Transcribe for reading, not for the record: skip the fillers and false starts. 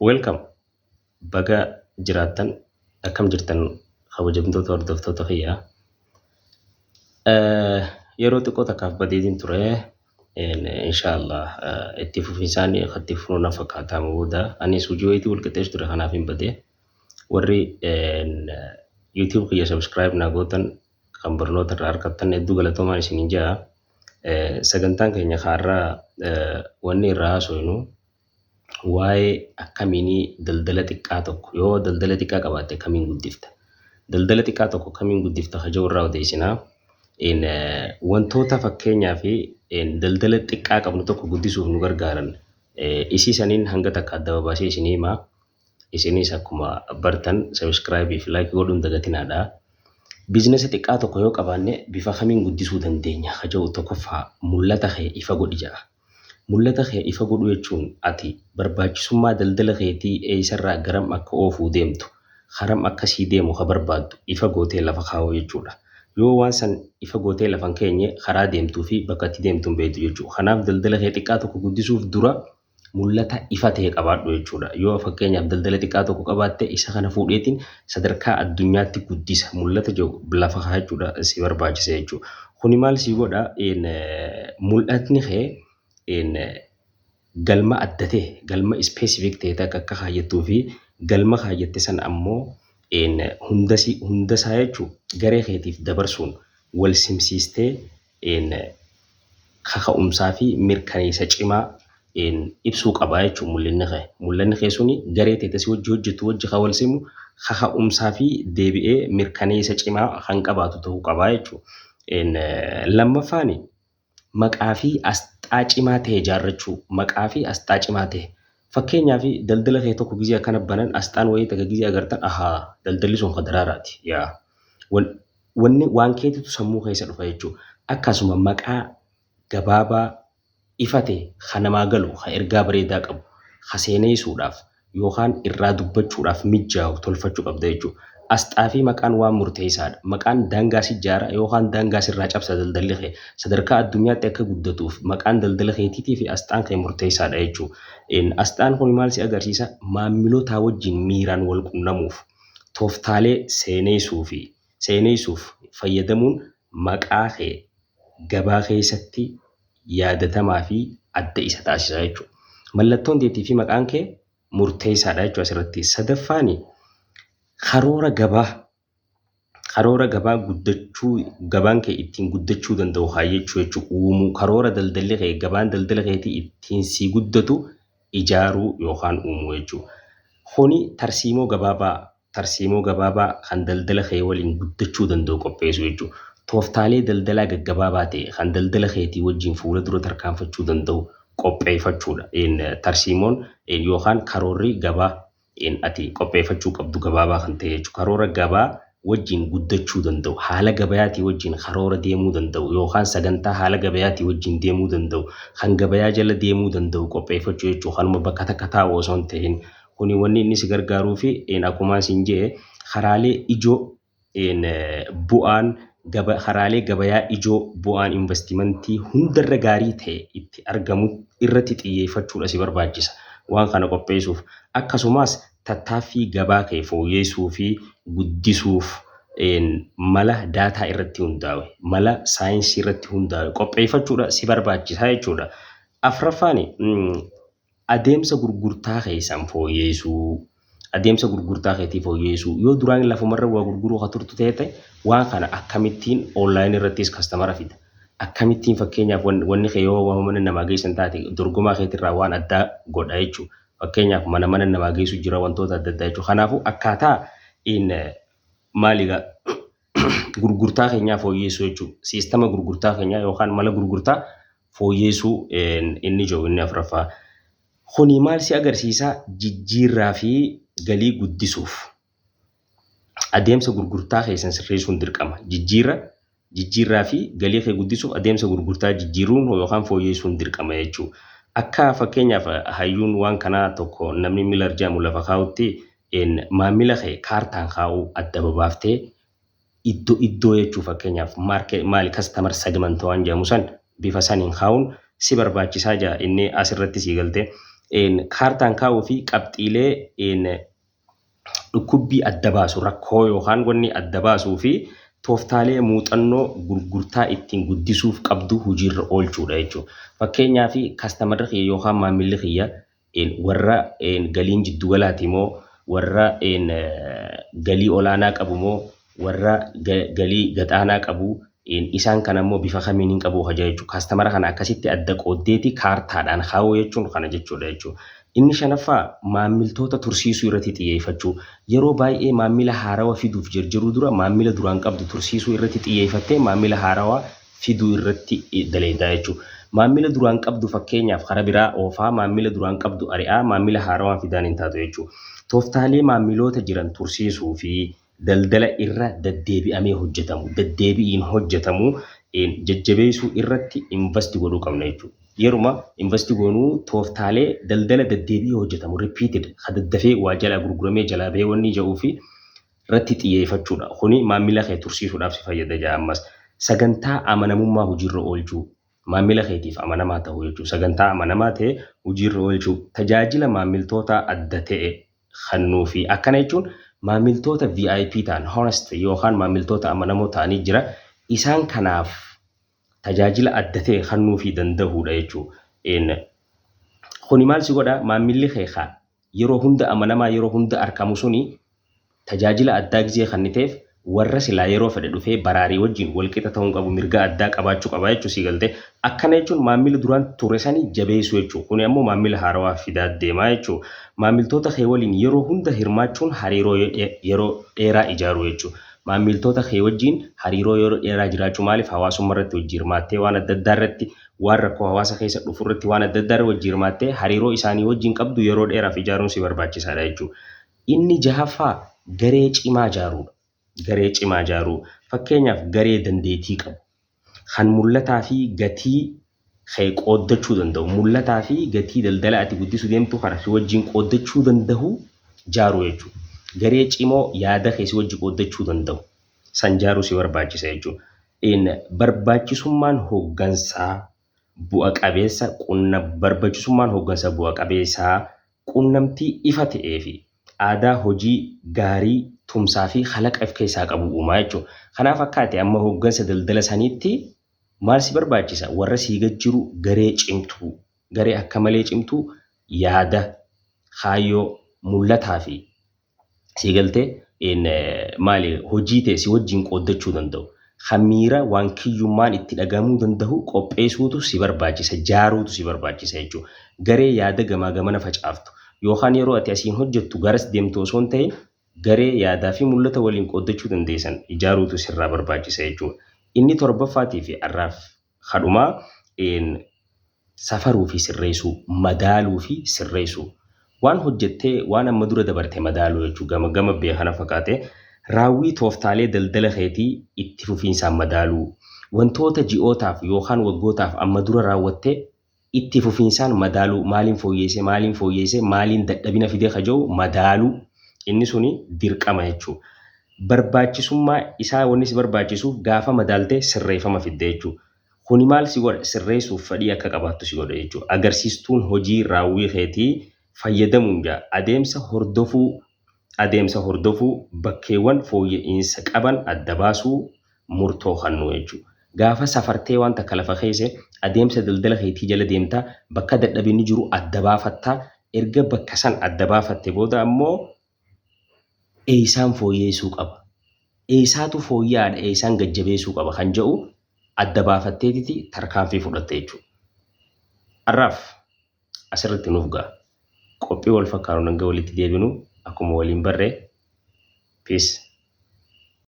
Welcome. Baga jiraattan akkam jirtan kabajamtoota hordoftoota kiyyaa. Yeroo xiqqoo takkaaf badeetiin ture. Inshaallah itti fufinsaan itti fufuun na fakkaata booda anis hojii wayitii wal qixxeessu ture kanaaf hin badee. Warri YouTube kiyya subscribe naa gootan kan barnoota irraa argattan hedduu galatoomaan isiniin jaa. Sagantaan keenya kaarraa wanni irraa haasofnu waa'ee akkamiinii daldala xiqqaa tokko yoo daldala xiqqaa qabaatte akkamiin guddifta. Daldala xiqqaa tokko akkamiin guddifta haja'u irraa odeessinaa. Wantoota fakkeenyaa fi daldala xiqqaa qabnu tokko guddisuuf nu gargaaran isii saniin hanga takka adda babaasee isinii himaa. Isinis akkuma bartan subscribe fi like godhuun dagatinaadha. Biizinasii xiqqaa tokko yoo qabaanne bifa kamiin guddisuu dandeenya haja'u tokkoffaa mul'ata kee ifa godhi jedha. Mul'ata kee ifa godhu jechuun ati barbaachisummaa daldala keetii eessarraa garam akka oofuu deemtu haram akkasii deemu ka barbaaddu ifa gootee lafa kaa'uu jechuudha. Yoo waan san ifa gootee lafan keenye karaa deemtuu fi bakka itti deemtuun beektu jechuudha. Kanaaf daldala kee xiqqaa tokko guddisuuf dura mul'ata ifa ta'e qabaadhu jechuudha. Yoo fakkeenyaaf daldala xiqqaa tokko qabaatte isa kana fuudheetiin sadarkaa addunyaatti guddisa mul'ata jiru lafa kaa'aa jechuudha si barbaachisa jechuudha. Kuni maal si godha mul'atni kee galma adda ta'e galma specific ta'e akka kaayyattuu fi galma kaayyatte san ammoo hundasaa jechuun garee keetiif dabarsuun wal simsiistee kaka'umsaa fi mirkaneessa cimaa ibsuu qabaa jechuun mul'inni kee. Mul'inni kee suni garee teetes wajji hojjetu wajji kan wal simu kaka'umsaa fi deebi'ee mirkaneessa cimaa kan qabaatu ta'uu qabaa jechuudha. Lammaffaan maqaa fi asxaa cimaa ta'e ijaarrachuu. Maqaa fi asxaa cimaa ta'e. Fakkeenyaaf daldala kee tokko gizee akkana banan asxaan wayii takka gizee agartan daldalli sun kadaraaraati. Wanni waan keetitu sammuu keessa dhufa jechuudha. Akkasuma maqaa gabaabaa ifa ta'e kan namaa galu kan ergaa bareedaa qabu kan seeneessuudhaaf yookaan irraa dubbachuudhaaf mijaa'u tolfachuu qabda jechuudha. Asxaa fi maqaan waan murteessaadha. Maqaan daangaa si ijaara yookaan daangaa sirraa cabsa daldalli kee sadarkaa addunyaatti akka guddatuuf maqaan daldala keetiitii fi asxaan kee murteessaadha jechuudha. Asxaan kun maal si agarsiisa? Maamilootaa wajjin miiraan wal qunnamuuf tooftaalee seeneessuuf fayyadamuun maqaa kee gabaa keessatti yaadatamaa fi adda isa taasisa jechuudha. Mallattoon teetii fi maqaan kee murteessaadha jechuudha asirratti. Sadaffaan karoora gabaa guddachuu gabaan kee ittiin guddachuu danda'u haayyechuu jechuudha. Uumuu karoora daldalli kee gabaan daldala keetii ittiin si guddatu ijaaruu yookaan uumuu jechuudha. Kuni tarsiimoo gabaabaa kan daldala kee waliin guddachuu danda'u qopheessuu jechuudha. Tooftaalee daldalaa gaggabaabaa ta'e kan daldala keetii wajjin fuula dura tarkaanfachuu danda'u qopheeffachuudha. Tarsiimoon yookaan karoorri gabaa ati qopheeffachuu qabdu gabaabaa kan ta'e jechuudha. Karoora gabaa wajjin guddachuu danda'u haala gabayaatii wajjin karoora deemuu danda'u yookaan sagantaa haala gabayaatii wajjin deemuu danda'u kan gabayaa jala deemuu danda'u qopheeffachuu jechuudha. Kanuma bakka takka taa'u osoo hin ta'in kuni wanni inni si gargaaruu fi akkuma isin jedhe karaalee ijoo karaalee gabayaa ijoo bu'aan investimentii hundarra gaarii ta'e itti argamu irratti xiyyeeffachuudha si barbaachisa. Waan kana qopheessuuf akkasumas tattaaffii gabaa kee fooyyessuu fi guddisuuf mala daataa irratti hundaa'e mala saayinsii irratti hundaa'e qopheeffachuudha si barbaachisa jechuudha. Afraffaan adeemsa gurgurtaa keessan fooyyessuu. Adeemsa gurgurtaa keetii fooyyessuu yoo duraan lafumarra waa gurguruu haa turtu ta'e waan kana akkamittiin online irrattis kastamara fida. Akkamittiin fakkeenyaaf wanni kee yoo mana namaa geessan taate dorgomaa keetirraa waan addaa godha jechuudha. Fakkeenyaaf mana namaa geessu jira wantoota adda addaa jechuudha. Kanaafuu akkaataa maaliigaa gurgurtaa keenyaa fooyyessuu jechuudha. Siistama gurgurtaa keenyaa yookaan mala gurgurtaa fooyyessuu inni jiru inni afuraffaa. Kuni maal si agarsiisa? Jijjiirraa fi galii guddisuuf adeemsa gurgurtaa keessan sirreessuun dirqama. Jijjiirraa fi galii kee guddisuuf adeemsa gurgurtaa jijjiiruun yookaan fooyyessuun dirqama jechuudha. Akka fakkeenyaaf hayyuun waan kanaa tokko namni Miller jedhamu lafa kaa'utti maamila kee kaartaan kaa'uu adda babaaftee iddoo jechuu fakkeenyaaf maali customer segment waan jedhamu san bifa saniin kaa'uun si barbaachisaa jira inni asirratti si galtee kaartaan kaa'uu fi qabxiilee dhukkubbii adda baasu rakkoo yookaan wanni adda baasuu fi tooftaalee muuxannoo gurgurtaa ittiin guddisuuf qabdu hojiirra oolchuudha jechuudha. Fakkeenyaaf kastamarri kiyya yookaan maamilli kiyya warra galiin jiddu galaati moo warra galii olaanaa qabu moo warra galii gadaanaa qabu isaan kan ammoo bifa kamiin hin qabu hojaa jechuudha. Kastamara kana akkasitti adda qooddeeti kaartaadhaan kaa'uu jechuun kana jechuudha jechuudha. Inni shanaffaa maamiltoota tursiisuu irratti xiyyeeffachuu. Yeroo baay'ee maamila haarawaa fiduuf jarjaruu dura maamila duraan qabdu tursiisuu irratti xiyyeeffattee maamila haarawaa fiduu irratti daleedaa jechuudha. Maamila duraan qabdu fakkeenyaaf karaa biraa oofaa maamila duraan qabdu ari'aa maamila haarawaa fidaan hin taatu jechuudha. Tooftaalee maamiloota jiran tursiisuu fi daldala irra deddeebi'amee hojjetamu deddeebi'iin hojjetamu jajjabeessuu irratti investi godhuu qabna jechuudha. Yeruma investi goonuu tooftaalee daldala deddeebi'ee hojjetamu repeated hadaddafee waa jalaa gurguramee jalaa bahee wanni jedhuu fi irratti xiyyeeffachuudha. Kuni maamila kee tursiisuudhaaf si fayyada jaa ammas. Sagantaa amanamummaa hojiirra oolchuu maamila keetiif amanamaa ta'uu jechuudha. Sagantaa amanamaa ta'e hojiirra oolchuu tajaajila maamiltoota adda ta'e kennuu fi akkana jechuun maamiltoota VIP ta'an honest yookaan maamiltoota amanamoo ta'anii jira isaan kanaaf tajaajila adda ta'e kennuu fi danda'uudha jechuudha. Kuni maal si godha maamilli keekaa yeroo hunda amanamaa yeroo hunda argamu suni tajaajila addaa gizee kenniteef warra silaa yeroo fedhe dhufee baraarii wajjin walqixa ta'uu qabu mirga addaa qabaachuu qaba jechuudha si galte. Akkana jechuun maamila duraan ture sanii jabeessuu jechuudha. Kuni ammoo maamila haarawaa fidaa deemaa jechuudha. Maamiltoota kee waliin yeroo hunda hirmaachuun hariiroo yeroo dheeraa ijaaruu jechuudha. Maamiltoota kee wajjin hariiroo yeroo dheeraa jiraachuu maaliif hawaasummaa irratti wajjin hirmaattee waan adda addaa irratti waan rakkoo hawaasa keessa dhufu irratti waan adda addaa wajjin hirmaattee hariiroo isaanii wajjin qabdu yeroo dheeraaf ijaaruun si barbaachisaadha jechuudha. Inni jahaffaa garee cimaa ijaaruudha. Garee cimaa ijaaruu fakkeenyaaf garee dandeettii qabu kan mul'ataa fi gatii kee qooddachuu danda'u mul'ataa fi gatii daldala ati guddisuu deemtu kana si wajjin qooddachuu danda'u ijaaruu jechuudha. Garee cimoo yaada kee si wajjin qooddachuu danda'u san ijaaruu si barbaachisa jechuudha. Barbaachisummaan hooggansaa bu'a qabeessa barbaachisummaan hooggansa bu'a qabeessaa qunnamtii ifa ta'ee fi aadaa hojii gaarii tumsaa fi halaqa of keessaa qabu uumaa jechuudha. Kanaaf akkaate amma hooggansa daldala saniitti maal si barbaachisa warra sii gajjiru garee cimtuu garee akka malee cimtuu yaada kaayyoo mul'ataa fi sii galtee maali hojii ta'e si wajjin qooddachuu danda'u. Hamiira waan kiyyummaan itti dhagamuu danda'u qopheessuutu si barbaachisa jaaruutu si barbaachisa jechuudha. Garee yaada gamaa gamana facaaftu yookaan yeroo ati asiin hojjettu garas deemtu osoo hin ta'in garee yaadaa fi mul'ata waliin qooddachuu dandeessan ijaaruutu sirraa barbaachisa jechuudha. Inni torbaffaatii fi arraaf hadhumaa safaruu fi sirreessuu madaaluu fi sirreessuu waan hojjettee waan amma dura dabarte madaaluu jechuudha. Gama beekana fakkaate raawwii tooftaalee daldala keetii itti fufiinsaan madaaluu wantoota ji'ootaaf yookaan waggootaaf amma dura raawwattee itti fufiinsaan madaaluu maaliin fooyyeessee maaliin dadhabina fidee kaja'u madaaluu. Inni suni dirqama jechuudha. Barbaachisummaa isaa wanni si barbaachisuuf gaafa madaaltee sirreeffama fidde jechuudha. Kuni maal si godha sirreessuuf fedhii akka qabaattu si godha jechuudha. Agarsiistuun hojii raawwii keetii fayyadamuun adeemsa hordofuu bakkeewwan fooyya'insa qaban adda baasuu murtoo kennuu jechuudha. Gaafa safartee waan takka lafa keesse adeemsa daldala keetii jala deemtaa bakka dadhabinni jiru adda baafattaa erga bakka san adda baafatte booda ammoo eessaan fooyyeessuu qaba. Eessaatu fooyya'aadha eessaan gajjabeessuu qaba kan jedhu adda baafatteetiti tarkaanfii fudhatte jechuudha. Arraaf asirratti nuuf ga'a. Qophii wal fakkaatu hanga walitti deebinu akkuma waliin barree peace.